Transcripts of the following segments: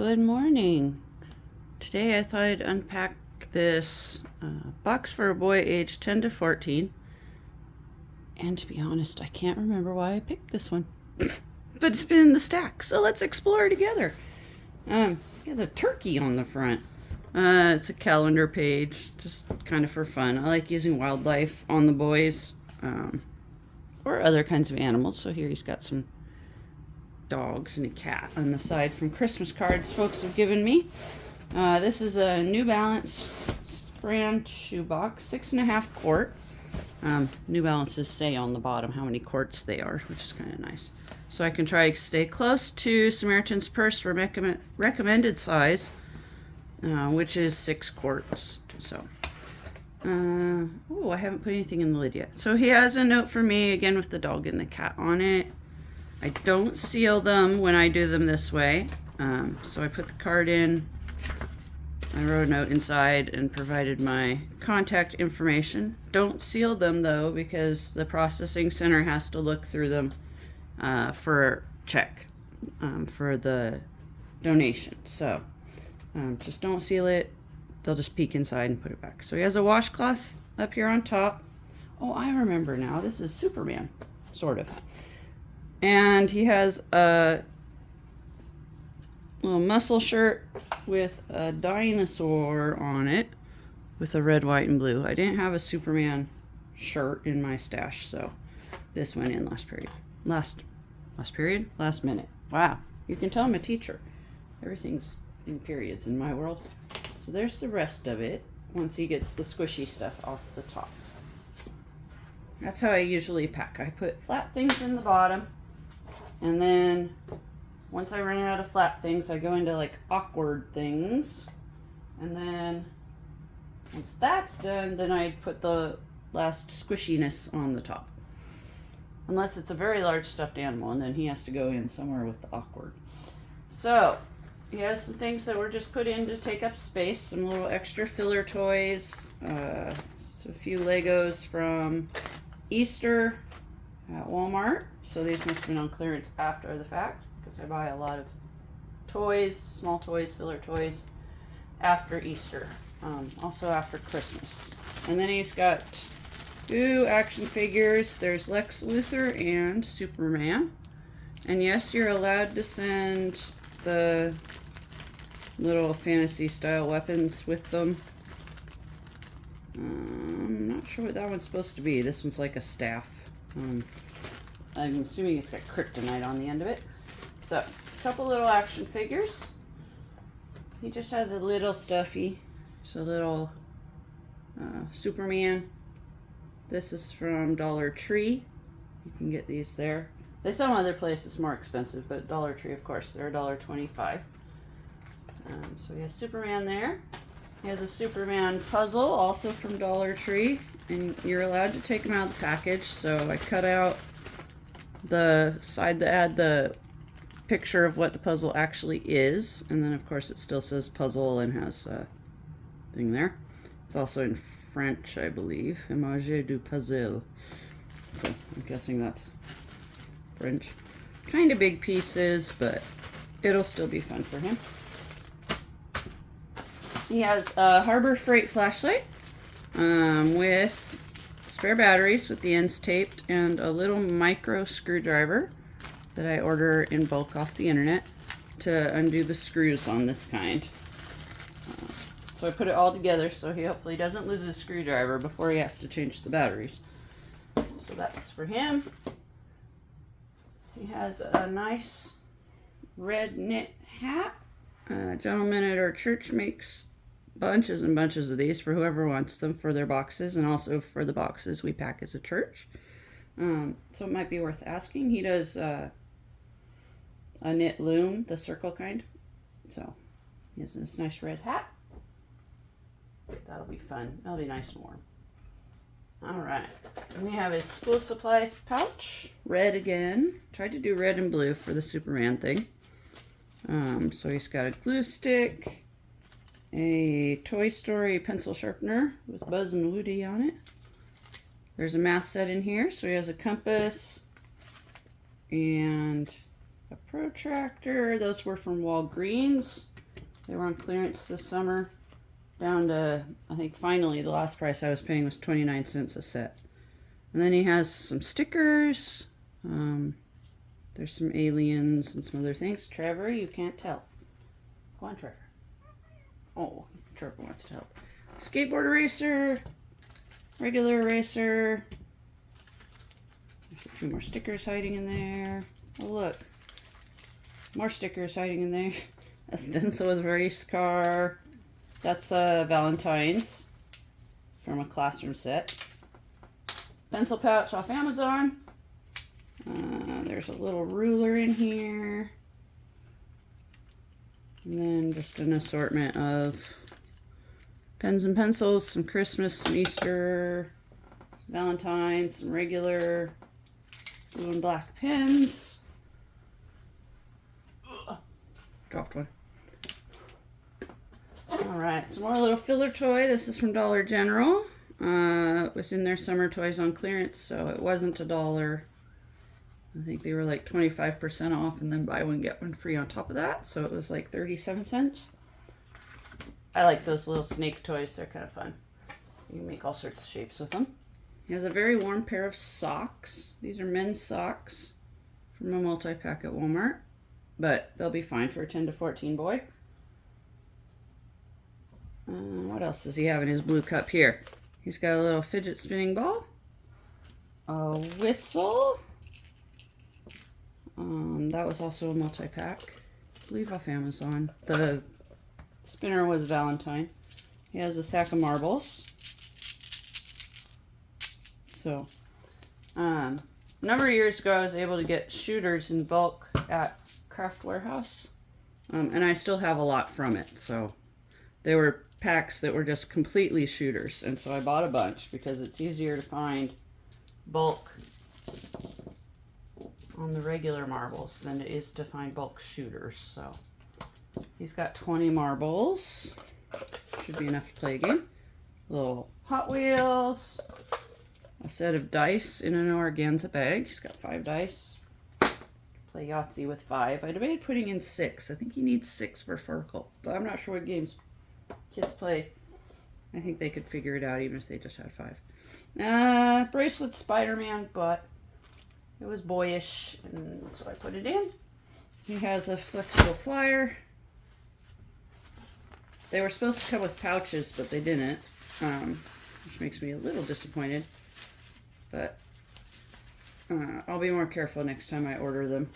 Good morning. Today I thought I'd unpack this box for a boy aged 10 to 14. And to be honest, I can't remember why I picked this one. But it's been in the stack, so let's explore together. It has a turkey on the front. It's a calendar page, just kind of for fun. I like using wildlife on the boys, or other kinds of animals. So here he's got some dogs and a cat on the side from Christmas cards folks have given me. This is a New Balance brand shoebox, 6.5 quart. New Balances say on the bottom how many quarts they are, which is kind of nice. So I can try to stay close to Samaritan's purse for recommended size, which is 6 quarts. So, I haven't put anything in the lid yet. So he has a note for me, again with the dog and the cat on it. I don't seal them when I do them this way. So I put the card in, I wrote a note inside and provided my contact information. Don't seal them though, because the processing center has to look through them for check for the donation. So just don't seal it. They'll just peek inside and put it back. So he has a washcloth up here on top. Oh, I remember now. This is Superman, sort of. And he has a little muscle shirt with a dinosaur on it with a red, white, and blue. I didn't have a Superman shirt in my stash, so this went in last minute. Wow, you can tell I'm a teacher. Everything's in periods in my world. So there's the rest of it once he gets the squishy stuff off the top. That's how I usually pack. I put flat things in the bottom. And then once I run out of flat things, I go into like awkward things. And then once that's done, then I put the last squishiness on the top. Unless it's a very large stuffed animal, and then he has to go in somewhere with the awkward. So he has some things that were just put in to take up space. Some little extra filler toys. So a few Legos from Easter at Walmart. So these must have been on clearance after the fact, because I buy a lot of toys, small toys, filler toys, after Easter, also after Christmas. And then he's got 2 action figures. There's Lex Luthor and Superman. And yes, you're allowed to send the little fantasy style weapons with them. I'm not sure what that one's supposed to be. This one's like a staff. I'm assuming it's got kryptonite on the end of it. So, a couple little action figures. He just has a little stuffy. It's a little Superman. This is from Dollar Tree. You can get these there. They sell them other places more expensive, but Dollar Tree, of course, they're $1.25. So he has Superman there. He has a Superman puzzle, also from Dollar Tree, and you're allowed to take them out of the package. So I cut out the side that had the picture of what the puzzle actually is, and then of course it still says puzzle and has a thing there. It's also in French, I believe. Image du puzzle. So I'm guessing that's French. Kind of big pieces, but it'll still be fun for him. He has a Harbor Freight flashlight with spare batteries with the ends taped, and a little micro screwdriver that I order in bulk off the internet to undo the screws on this kind. So I put it all together so he hopefully doesn't lose his screwdriver before he has to change the batteries. So that's for him. He has a nice red knit hat. A gentleman at our church makes bunches and bunches of these for whoever wants them for their boxes, and also for the boxes we pack as a church. So it might be worth asking. He does a knit loom, the circle kind. So he has this nice red hat. That'll be fun. That'll be nice and warm. Alright, we have his school supplies pouch. Red again. Tried to do red and blue for the Superman thing. So he's got a glue stick, a Toy Story pencil sharpener with Buzz and Woody on it. There's a math set in here, so he has a compass and a protractor. Those were from Walgreens. They were on clearance this summer. Down to, I think finally the last price I was paying was 29 cents a set. And then he has some stickers. There's some aliens and some other things. Trevor, you can't tell. Go on, Trevor. Oh, Trevor wants to help. Skateboard eraser. Regular eraser. There's a few more stickers hiding in there. Oh, look. More stickers hiding in there. A stencil with a race car. That's Valentine's from a classroom set. Pencil pouch off Amazon. There's a little ruler in here. And then just an assortment of pens and pencils, some Christmas, some Easter, Valentine's, some regular blue and black pens. Ugh, dropped one. Alright, some more little filler toy. This is from Dollar General. It was in their summer toys on clearance, so it wasn't $1. I think they were like 25% off and then buy one get one free on top of that, so it was like 37 cents. I like those little snake toys. They're kind of fun. You can make all sorts of shapes with them. He has a very warm pair of socks. These are men's socks from a multi-pack at Walmart, but they'll be fine for a 10 to 14 boy. What else does he have in his blue cup here? He's got a little fidget spinning ball, a whistle. That was also a multi-pack. I believe off Amazon. The spinner was Valentine. He has a sack of marbles. So, a number of years ago, I was able to get shooters in bulk at Craft Warehouse, and I still have a lot from it. So, they were packs that were just completely shooters, and so I bought a bunch because it's easier to find bulk on the regular marbles than it is to find bulk shooters. So he's got 20 marbles. Should be enough to play a game. Little Hot Wheels. A set of dice in an organza bag. He's got 5 dice. Play Yahtzee with 5. I debated putting in 6. I think he needs 6 for Farkle, but I'm not sure what games kids play. I think they could figure it out even if they just had 5. Bracelet Spider-Man, but it was boyish, and so I put it in. He has a flexible flyer. They were supposed to come with pouches, but they didn't, which makes me a little disappointed. But I'll be more careful next time I order them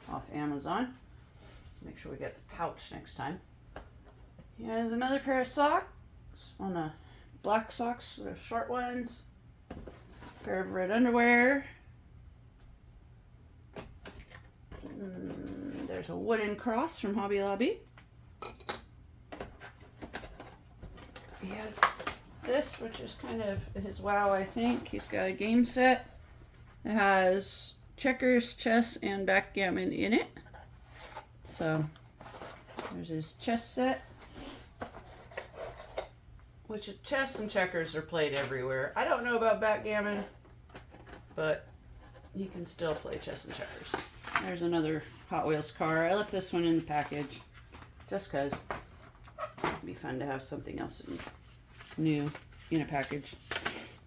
off Amazon. Make sure we get the pouch next time. He has another pair of socks, on a black socks, the short ones. A pair of red underwear. There's a wooden cross from Hobby Lobby. He has this, which is kind of his wow, I think. He's got a game set. It has checkers, chess, and backgammon in it. So there's his chess set, which chess and checkers are played everywhere. I don't know about backgammon, but you can still play chess and checkers. There's another Hot Wheels car. I left this one in the package just because it'd be fun to have something else new in a package.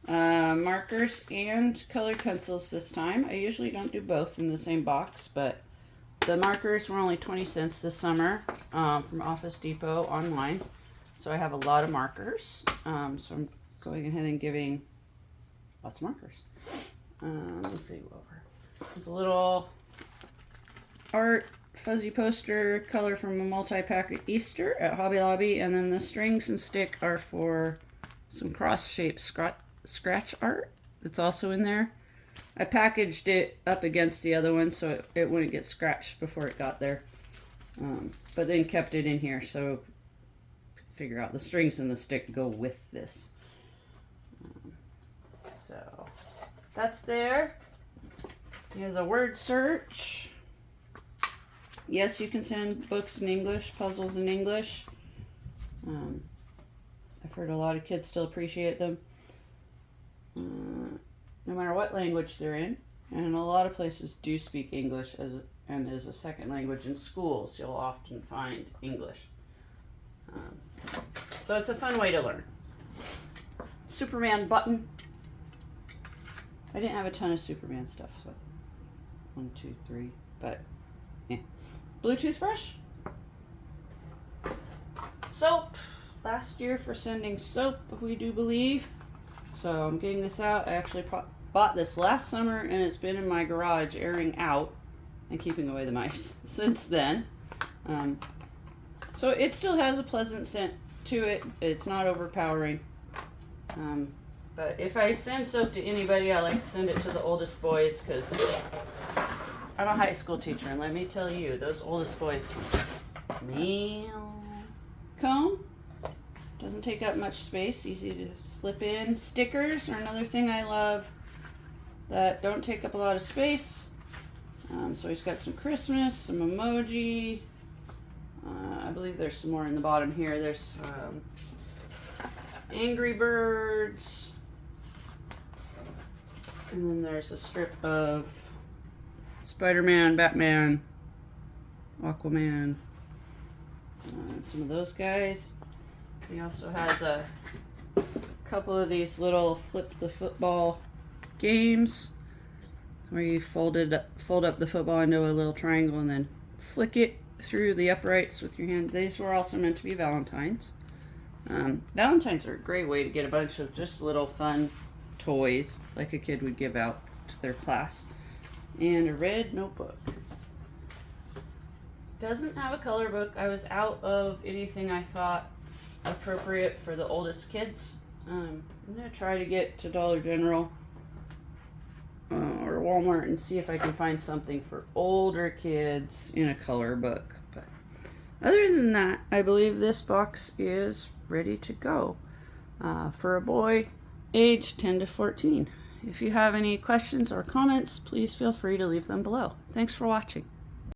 Markers and colored pencils this time. I usually don't do both in the same box, but the markers were only 20 cents this summer from Office Depot online. So I have a lot of markers. So I'm going ahead and giving lots of markers. Let's see over. There's a little art fuzzy poster color from a multi-pack at Easter at Hobby Lobby, and then the strings and stick are for some cross-shaped scratch art that's also in there. I packaged it up against the other one so it wouldn't get scratched before it got there, but then kept it in here so figure out the strings and the stick go with this. So that's there. He has a word search. Yes, you can send books in English, puzzles in English. I've heard a lot of kids still appreciate them, no matter what language they're in. And a lot of places do speak English as a second language in schools. You'll often find English. So it's a fun way to learn. Superman button. I didn't have a ton of Superman stuff, so 1, 2, 3, but yeah. Bluetooth brush. Soap. Last year for sending soap, we do believe. So I'm getting this out. I actually bought this last summer, and it's been in my garage airing out and keeping away the mice since then. So it still has a pleasant scent to it. It's not overpowering. But if I send soap to anybody, I like to send it to the oldest boys, because I'm a high school teacher, and let me tell you, those oldest boys can smell. Comb. Doesn't take up much space, easy to slip in. Stickers are another thing I love that don't take up a lot of space. So he's got some Christmas, some emoji. I believe there's some more in the bottom here. There's Angry Birds. And then there's a strip of Spider-Man, Batman, Aquaman, some of those guys. He also has a couple of these little flip the football games where you fold up the football into a little triangle and then flick it through the uprights with your hand. These were also meant to be Valentines. Valentines are a great way to get a bunch of just little fun toys like a kid would give out to their class. And a red notebook. Doesn't have a color book. I was out of anything I thought appropriate for the oldest kids. I'm gonna try to get to Dollar General or Walmart and see if I can find something for older kids in a color book. But other than that, I believe this box is ready to go for a boy aged 10 to 14. If you have any questions or comments, please feel free to leave them below. Thanks for watching.